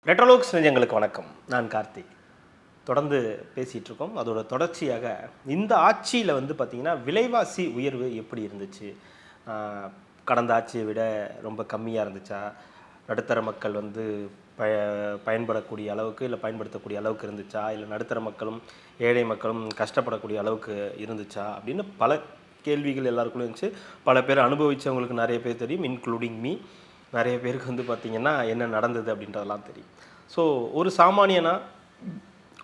ரெட்ரோலோக்ஸ் நெஞ்சங்களுக்கு வணக்கம். நான் கார்த்திக். தொடர்ந்து பேசிகிட்டு இருக்கோம். அதோட தொடர்ச்சியாக இந்த ஆட்சியில் வந்து பார்த்திங்கன்னா விலைவாசி உயர்வு எப்படி இருந்துச்சு, கடந்த ஆட்சியை விட ரொம்ப கம்மியாக இருந்துச்சா, நடுத்தர மக்கள் வந்து பயன்படக்கூடிய அளவுக்கு இல்லை பயன்படுத்தக்கூடிய அளவுக்கு இருந்துச்சா, இல்லை நடுத்தர மக்களும் ஏழை மக்களும் கஷ்டப்படக்கூடிய அளவுக்கு இருந்துச்சா அப்படின்னு பல கேள்விகள் எல்லாருக்குள்ளே இருந்துச்சு. பல பேர் அனுபவித்தவங்களுக்கு நிறைய பேர் தெரியும், இன்க்ளூடிங் மீ. நிறைய பேருக்கு வந்து பார்த்திங்கன்னா என்ன நடந்தது அப்படின்றதெல்லாம் தெரியும். ஸோ ஒரு சாமானியனா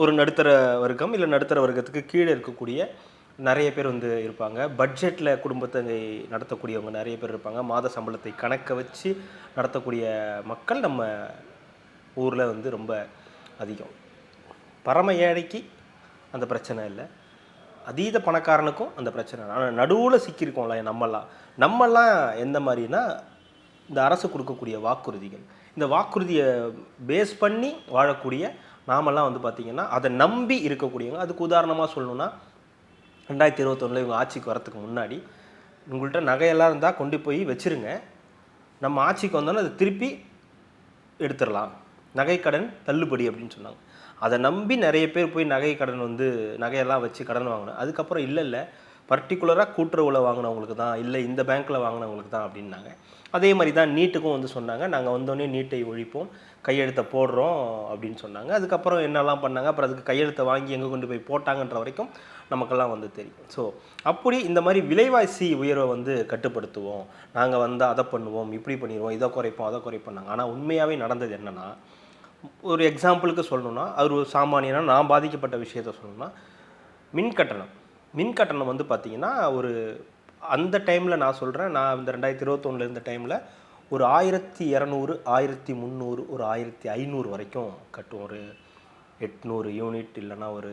ஒரு நடுத்தர வர்க்கம் இல்லை நடுத்தர வர்க்கத்துக்கு கீழே இருக்கக்கூடிய நிறைய பேர் வந்து இருப்பாங்க. பட்ஜெட்டில் குடும்பத்தை நடத்தக்கூடியவங்க நிறைய பேர் இருப்பாங்க. மாத சம்பளத்தை கணக்க வச்சு நடத்தக்கூடிய மக்கள் நம்ம ஊரில் வந்து ரொம்ப அதிகம். பரம ஏழைக்கு அந்த பிரச்சனை இல்லை, அதீத பணக்காரனுக்கும் அந்த பிரச்சனை. ஆனால் நடுவில் சிக்கியிருக்கோம்ல நம்மெல்லாம் எந்த மாதிரினா, இந்த அரசு கொடுக்கக்கூடிய வாக்குறுதிகள், இந்த வாக்குறுதியை பேஸ் பண்ணி வாழக்கூடிய நாமெல்லாம் வந்து பார்த்திங்கன்னா அதை நம்பி இருக்கக்கூடியவங்க. அதுக்கு உதாரணமாக சொல்லணுன்னா, 2021 இவங்க ஆட்சிக்கு வரத்துக்கு முன்னாடி உங்கள்கிட்ட நகையெல்லாம் இருந்தால் கொண்டு போய் வச்சுருங்க, நம்ம ஆட்சிக்கு வந்தோன்னா அதை திருப்பி எடுத்துடலாம், நகைக்கடன் தள்ளுபடி அப்படின்னு சொன்னாங்க. அதை நம்பி நிறைய பேர் போய் நகையெல்லாம் வச்சு கடன் வாங்கினோம். அதுக்கப்புறம் இல்லை பர்டிகுலராக கூட்டுறவில் வாங்கினவங்களுக்கு தான், இல்லை இந்த பேங்க்கில் வாங்கினவங்களுக்கு தான் அப்படின்னாங்க. அதே மாதிரி தான் நீட்டுக்கும் வந்து சொன்னாங்க, நாங்கள் வந்தோடனே நீட்டை ஒழிப்போம், கையெழுத்தை போடுறோம் அப்படின்னு சொன்னாங்க. அதுக்கப்புறம் என்னெல்லாம் பண்ணாங்க, அப்புறம் அதுக்கு கையெழுத்தை வாங்கி எங்கே கொண்டு போய் போட்டாங்கன்ற வரைக்கும் நமக்கெல்லாம் வந்து தெரியும். ஸோ அப்படி இந்த மாதிரி விலைவாசி உயர்வை வந்து கட்டுப்படுத்துவோம், நாங்கள் வந்து அதை பண்ணுவோம், இப்படி பண்ணிடுவோம், இதை குறைப்போம் அதை குறைப்போம்னாங்க. ஆனால் உண்மையாகவே நடந்தது என்னென்னா, ஒரு எக்ஸாம்பிளுக்கு சொல்லணுன்னா, அவர் ஒரு சாமானியனா நான் பாதிக்கப்பட்ட விஷயத்த சொல்லணுன்னா, மின் கட்டணம் வந்து பார்த்திங்கன்னா, ஒரு அந்த டைமில் நான் சொல்கிறேன், நான் இந்த 2021 இருந்த டைமில் ஒரு 1200, 1300, ஒரு 1500 வரைக்கும் கட்டுவோம். ஒரு 800 யூனிட் இல்லைனா ஒரு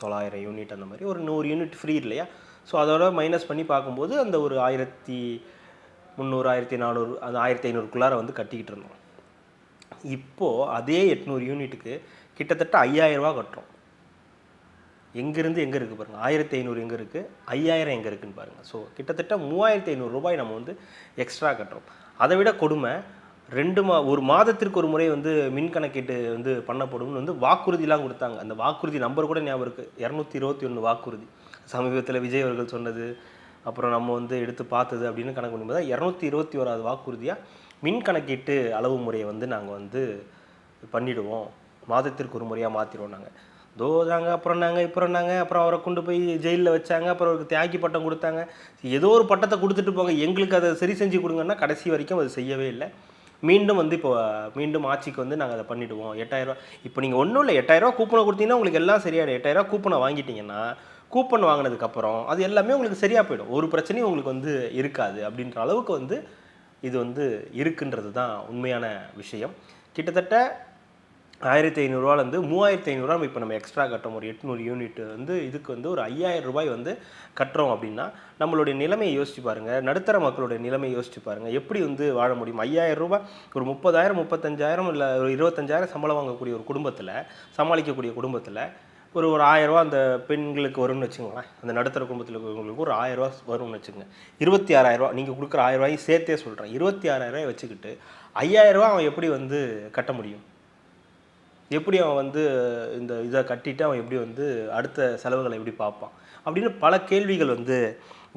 900 யூனிட், அந்த மாதிரி ஒரு 100 யூனிட் ஃப்ரீ இல்லையா. ஸோ அதோட மைனஸ் பண்ணி பார்க்கும்போது அந்த ஒரு 1300, 1400, அந்த 1500க்குள்ளார வந்து கட்டிக்கிட்டு இருந்தோம். இப்போது அதே 800 யூனிட்டுக்கு கிட்டத்தட்ட 5000 ரூபா கட்டுறோம். எங்கேருந்து எங்கே இருக்குது பாருங்கள், 1500 எங்கே இருக்குது, 5000 எங்கே இருக்குதுன்னு பாருங்கள். ஸோ கிட்டத்தட்ட 3500 ரூபாய் நம்ம வந்து எக்ஸ்ட்ரா கட்டுறோம். அதை விட கொடுமை, ஒரு மாதத்திற்கு ஒரு முறை வந்து மின் கணக்கீட்டு வந்து பண்ணப்படும்னு வந்து வாக்குறுதிலாம் கொடுத்தாங்க. அந்த வாக்குறுதி நம்பர் கூட ஞாபகம் இருக்குது, 221 வாக்குறுதி. சமீபத்தில் விஜய் அவர்கள் சொன்னது, அப்புறம் நம்ம வந்து எடுத்து பார்த்தது அப்படின்னு கணக்கு பண்ணும்போது 221வது வாக்குறுதியாக மின் கணக்கீட்டு அளவு முறையை வந்து நாங்கள் வந்து பண்ணிவிடுவோம், மாதத்திற்கு ஒரு முறையாக மாற்றிடுவோம் நாங்கள். அப்புறம் அவரை கொண்டு போய் ஜெயிலில் வச்சாங்க, அப்புறம் அவருக்கு தியாகி பட்டம் கொடுத்தாங்க. ஏதோ ஒரு பட்டத்தை கொடுத்துட்டு போங்க, எங்களுக்கு அதை சரி செஞ்சு கொடுங்கன்னா கடைசி வரைக்கும் அது செய்யவே இல்லை. மீண்டும் ஆட்சிக்கு வந்து நாங்கள் அதை பண்ணிவிடுவோம், 8000 ரூபா. இப்போ நீங்கள் ஒன்றும் இல்லை, 8000 ரூபா கூப்பனை கொடுத்தீங்கன்னா உங்களுக்கு எல்லாம் சரியாயிடும். 8000 ரூபா கூப்பனை வாங்கிட்டீங்கன்னா, கூப்பன் வாங்கினதுக்கப்புறம் அது எல்லாமே உங்களுக்கு சரியாக போயிடும், ஒரு பிரச்சனையும் உங்களுக்கு வந்து இருக்காது அப்படின்ற அளவுக்கு வந்து இது வந்து இருக்குன்றது தான் உண்மையான விஷயம். கிட்டத்தட்ட 1500 ரூபாலேருந்து 3500 ரூபா இப்போ நம்ம எக்ஸ்ட்ரா கட்டுறோம். ஒரு 800 யூனிட் வந்து இதுக்கு வந்து ஒரு 5000 ரூபாய் வந்து கட்டுறோம் அப்படின்னா, நம்மளுடைய நிலைமையை யோசிச்சு பாருங்கள், நடுத்தர மக்களுடைய நிலைமையை யோசிச்சு பாருங்கள், எப்படி வந்து வாழ முடியும். 5000 ரூபாய் ஒரு 30,000, 35,000 இல்லை ஒரு 25,000 சம்பளம் வாங்கக்கூடிய ஒரு குடும்பத்தில், சமாளிக்கக்கூடிய குடும்பத்தில் ஒரு 1000 ரூபா அந்த பெண்களுக்கு வரும்னு வச்சுக்கோங்களேன். அந்த நடுத்தர குடும்பத்தில் இருக்கிறவங்களுக்கு ஒரு 1000 ரூபா வரும்னு வச்சுக்கோங்க. 26,000 ரூபா நீங்கள் கொடுக்குற 1000 ரூபாயும் சேர்த்தே சொல்கிறேன். 26,000 ரூபாய் வச்சுக்கிட்டு 5000 ரூபா அவன் எப்படி வந்து கட்ட முடியும்? எப்படி அவன் வந்து இந்த இதை கட்டிட்டு அவன் எப்படி வந்து அடுத்த செலவுகளை எப்படி பார்ப்பான் அப்படின்னு பல கேள்விகள் வந்து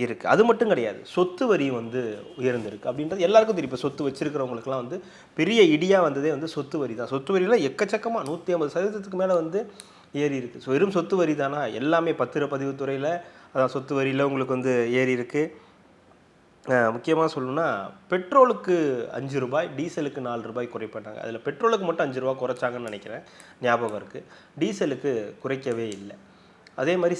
இருக்குது. அது மட்டும் கிடையாது, சொத்து வரி வந்து உயர்ந்திருக்கு அப்படின்றது எல்லாருக்கும் தெரியும். இப்போ சொத்து வச்சுருக்கிறவங்களுக்குலாம் வந்து பெரிய இடியாக வந்ததே வந்து சொத்து வரி தான். சொத்து வரியில் எக்கச்சக்கமாக 150% மேலே வந்து ஏறி இருக்குது. ஸோ வெறும் சொத்து வரி தானா, எல்லாமே பத்திரப்பதிவுத்துறையில் அதான் சொத்து வரியில் உங்களுக்கு வந்து ஏறி இருக்குது. முக்கியமாக சொல்லணுன்னா, பெட்ரோலுக்கு 5 ரூபாய், டீசலுக்கு 4 ரூபாய் குறைப்பட்டாங்க. அதில் பெட்ரோலுக்கு மட்டும் 5 ரூபா குறைச்சாங்கன்னு நினைக்கிறேன், ஞாபகம் இருக்குது. டீசலுக்கு குறைக்கவே இல்லை. அதே மாதிரி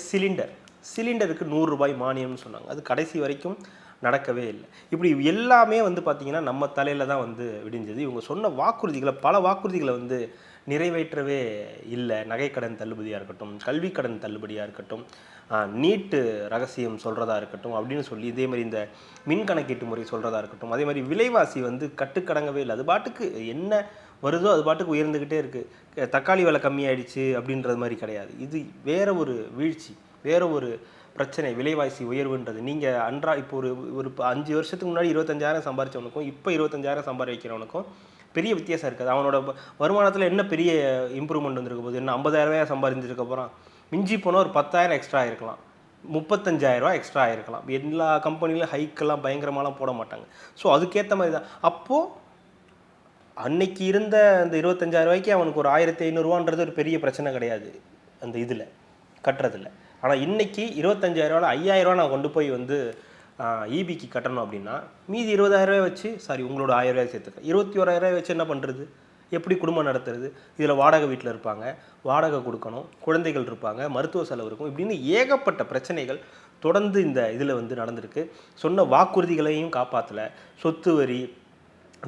சிலிண்டருக்கு 100 ரூபாய் மானியம்னு சொன்னாங்க, அது கடைசி வரைக்கும் நடக்கவே இல்லை. இப்படி எல்லாமே வந்து பார்த்திங்கன்னா நம்ம தலையில் தான் வந்து விடிஞ்சது. இவங்க சொன்ன பல வாக்குறுதிகளை வந்து நிறைவேற்றவே இல்லை. நகைக்கடன் தள்ளுபடியாக இருக்கட்டும், கல்விக்கடன் தள்ளுபடியாக இருக்கட்டும், நீட்டு ரகசியம் சொல்கிறதா இருக்கட்டும் அப்படின்னு சொல்லி, இதே மாதிரி இந்த மின் கணக்கீட்டு முறை சொல்கிறதா இருக்கட்டும், அதே மாதிரி விலைவாசி வந்து கட்டுக்கடங்கவே இல்லை. அது பாட்டுக்கு என்ன வருதோ அது பாட்டுக்கு உயர்ந்துக்கிட்டே இருக்குது. தக்காளி விலை கம்மியாயிடுச்சு அப்படின்றது மாதிரி கிடையாது. இது வேறு ஒரு வீழ்ச்சி, வேறு ஒரு பிரச்சனை. விலைவாசி உயர்வுன்றது நீங்கள் இப்போ ஒரு 5 வருஷத்துக்கு முன்னாடி 25,000 சம்பாதிச்சவனுக்கும் இப்போ 25,000 சம்பாதிக்கிறவனுக்கும் பெரிய வித்தியாசம் இருக்காது. அவனோட வருமானத்தில் என்ன பெரிய இம்ப்ரூவ்மெண்ட் வந்திருக்க போகுது? என்ன 50,000 சம்பாதிச்சதுக்கப்புறம் மிஞ்சி போனால் ஒரு 10,000 எக்ஸ்ட்ரா ஆயிருக்கலாம், 35,000 எக்ஸ்ட்ரா ஆயிருக்கலாம். எல்லா கம்பெனிலும் ஹைக்கெல்லாம் பயங்கரமாலாம் போட மாட்டாங்க. ஸோ அதுக்கேற்ற மாதிரி தான். அப்போது அன்னைக்கு இருந்த அந்த 25,000 அவனுக்கு ஒரு 1,500 ஒரு பெரிய பிரச்சனை கிடையாது அந்த இதில் கட்டுறதில்ல. ஆனால் இன்றைக்கி 25,000 5,000 நான் கொண்டு போய் வந்து இபிக்கு கட்டணும் அப்படின்னா மீதி 20,000 வச்சு உங்களோட 1,000 சேர்த்துக்க 21,000 வச்சு என்ன பண்ணுறது? எப்படி குடும்பம் நடத்துறது? இதில் வாடகை வீட்டில் இருப்பாங்க, வாடகை கொடுக்கணும், குழந்தைகள் இருப்பாங்க, மருத்துவ செலவு இருக்கும், இப்படின்னு ஏகப்பட்ட பிரச்சனைகள் தொடர்ந்து இந்த இதில் வந்து நடந்திருக்கு. சொன்ன வாக்குறுதிகளையும் காப்பாற்றலை. சொத்து வரி,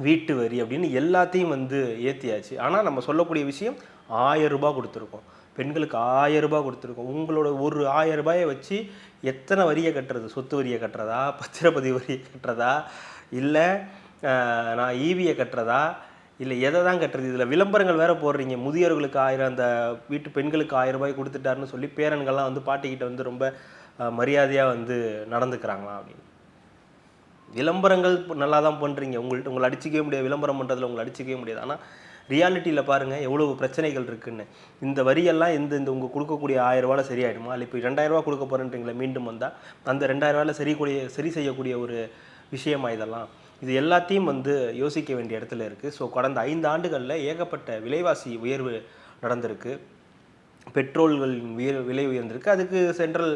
வீட்டு வரி அப்படின்னு எல்லாத்தையும் வந்து ஏற்றியாச்சு. ஆனால் நம்ம சொல்லக்கூடிய விஷயம் 1,000 ரூபாய் கொடுத்துருக்கோம், பெண்களுக்கு 1,000 ரூபாய் கொடுத்துருக்கோம். உங்களோட ஒரு 1,000 ரூபாயை வச்சு எத்தனை வரியை கட்டுறது? சொத்து வரியை கட்டுறதா, பத்திரப்பதிவு வரியை கட்டுறதா, இல்லை நான் ஈவியை கட்டுறதா, இல்லை எதை தான் கட்டுறது? இதில் விளம்பரங்கள் வேறு போடுறீங்க. முதியோர்களுக்கு 1,000, அந்த வீட்டு பெண்களுக்கு 1,000 ரூபாய் கொடுத்துட்டாருன்னு சொல்லி பேரன்கள்லாம் வந்து பாட்டிக்கிட்ட வந்து ரொம்ப மரியாதையாக வந்து நடந்துக்கிறாங்களாம் அப்படின்னு. விளம்பரங்கள் நல்லா தான் பண்ணுறீங்க, உங்களை அடிச்சிக்கவே முடியாது, விளம்பரம் பண்ணுறதுல உங்களை அடிச்சிக்கவே முடியாது. ஆனால் ரியாலிட்டியில் பாருங்கள் எவ்வளோ பிரச்சனைகள் இருக்குதுன்னு. இந்த வரியெல்லாம் இந்த உங்கள் கொடுக்கக்கூடிய 1,000 ரூபாயில் சரியாயிடுமா? இல்லை இப்போ 2,000 ரூபா கொடுக்க போகிறேன்றீங்களே, மீண்டும் வந்தால் அந்த 2,000 ரூபாயில் சரி செய்யக்கூடிய ஒரு விஷயமா இதெல்லாம்? இது எல்லாத்தையும் வந்து யோசிக்க வேண்டிய இடத்துல இருக்குது. ஸோ கடந்த 5 ஆண்டுகளில் ஏகப்பட்ட விலைவாசி உயர்வு நடந்திருக்கு. பெட்ரோல்களின் விலை உயர்ந்திருக்கு. அதுக்கு சென்ட்ரல்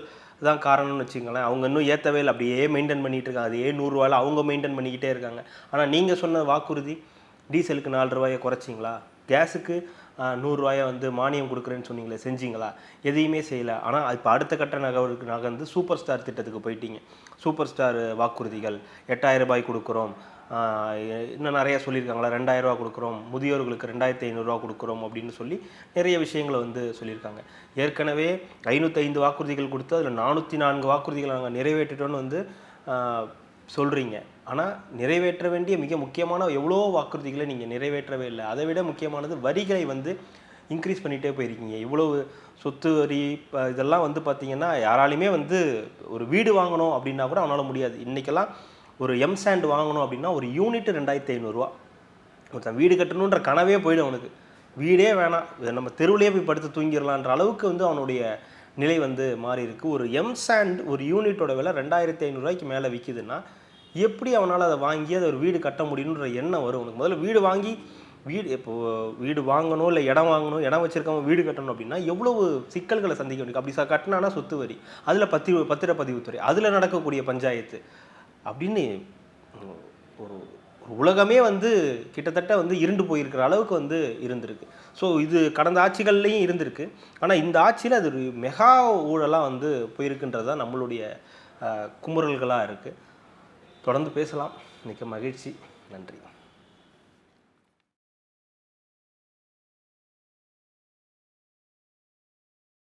தான் காரணம்னு வச்சுங்களேன். அவங்க இன்னும் ஏற்றவே இல்லை, அப்படியே மெயின்டைன் பண்ணிகிட்டு இருக்காங்க. அதே 100 ரூபாயில் அவங்க மெயின்டைன் பண்ணிக்கிட்டே இருக்காங்க. ஆனால் நீங்கள் சொன்ன வாக்குறுதி, டீசலுக்கு 4 ரூபாயை குறைச்சிங்களா? கேஸுக்கு 100 ரூபாயை வந்து மானியம் கொடுக்குறேன்னு சொன்னீங்களே, செஞ்சீங்களா? எதையுமே செய்யலை. ஆனால் இப்போ அடுத்த கட்ட நகர்ந்து சூப்பர் ஸ்டார் திட்டத்துக்கு போயிட்டீங்க. சூப்பர் ஸ்டார் வாக்குறுதிகள் 8,000 ரூபாய் கொடுக்குறோம், இன்னும் நிறையா சொல்லியிருக்காங்களா, 2,000 ரூபா கொடுக்குறோம், முதியோர்களுக்கு 2,500 ரூபா கொடுக்குறோம் அப்படின்னு சொல்லி நிறைய விஷயங்களை வந்து சொல்லியிருக்காங்க. ஏற்கனவே 505 வாக்குறுதிகள் கொடுத்து அதில் 404 வாக்குறுதிகளை நாங்கள் நிறைவேற்றிட்டோன்னு வந்து சொல்கிறீங்க. ஆனால் நிறைவேற்ற வேண்டிய மிக முக்கியமான எவ்வளோ வாக்குறுதிகளை நீங்கள் நிறைவேற்றவே இல்லை. அதை விட முக்கியமானது வரிகளை வந்து இன்க்ரீஸ் பண்ணிகிட்டே போயிருக்கீங்க. இவ்வளவு சொத்து வரி இதெல்லாம் வந்து பார்த்திங்கன்னா யாராலையுமே வந்து ஒரு வீடு வாங்கணும் அப்படின்னா கூட அவனால் முடியாது. இன்றைக்கெல்லாம் ஒரு எம்சாண்ட் வாங்கணும் அப்படின்னா ஒரு யூனிட் 2,500 ரூபா. ஒருத்தன் வீடு கட்டணுன்ற கனவே போயிடும் அவனுக்கு. வீடே வேணாம், நம்ம தெருவிலே போய் படுத்து தூங்கிடலான்ற அளவுக்கு வந்து அவனுடைய நிலை வந்து மாறி இருக்கு. ஒரு எம்சாண்ட் ஒரு யூனிட்டோட விலை 2,500 ரூபாய்க்கு மேலே விற்கிதுன்னா எப்படி அவனால் அதை வாங்கி அதை ஒரு வீடு கட்ட முடியுன்ற எண்ணம் வரும் உனக்கு? முதல்ல வீடு வாங்கி இப்போது வீடு வாங்கணும், இல்லை இடம் வாங்கணும், இடம் வச்சுருக்கவங்க வீடு கட்டணும் அப்படின்னா எவ்வளவு சிக்கல்களை சந்திக்க வேண்டியது. அப்படி கட்டினானா சொத்து வரி, அதில் பத்திரப்பதிவுத்துறை, அதில் நடக்கக்கூடிய பஞ்சாயத்து அப்படின்னு ஒரு உலகமே வந்து கிட்டத்தட்ட வந்து இருண்டு போயிருக்கிற அளவுக்கு வந்து இருந்திருக்கு. ஸோ இது கடந்த ஆட்சிகள்லேயும் இருந்திருக்கு. ஆனால் இந்த ஆட்சியில் அது ஒரு மெகா ஊழலாக வந்து போயிருக்குன்றது தான் நம்மளுடைய குமுறல்களாக இருக்குது. தொடர்ந்து பேசலாம். மிக்க மகிழ்ச்சி. நன்றி.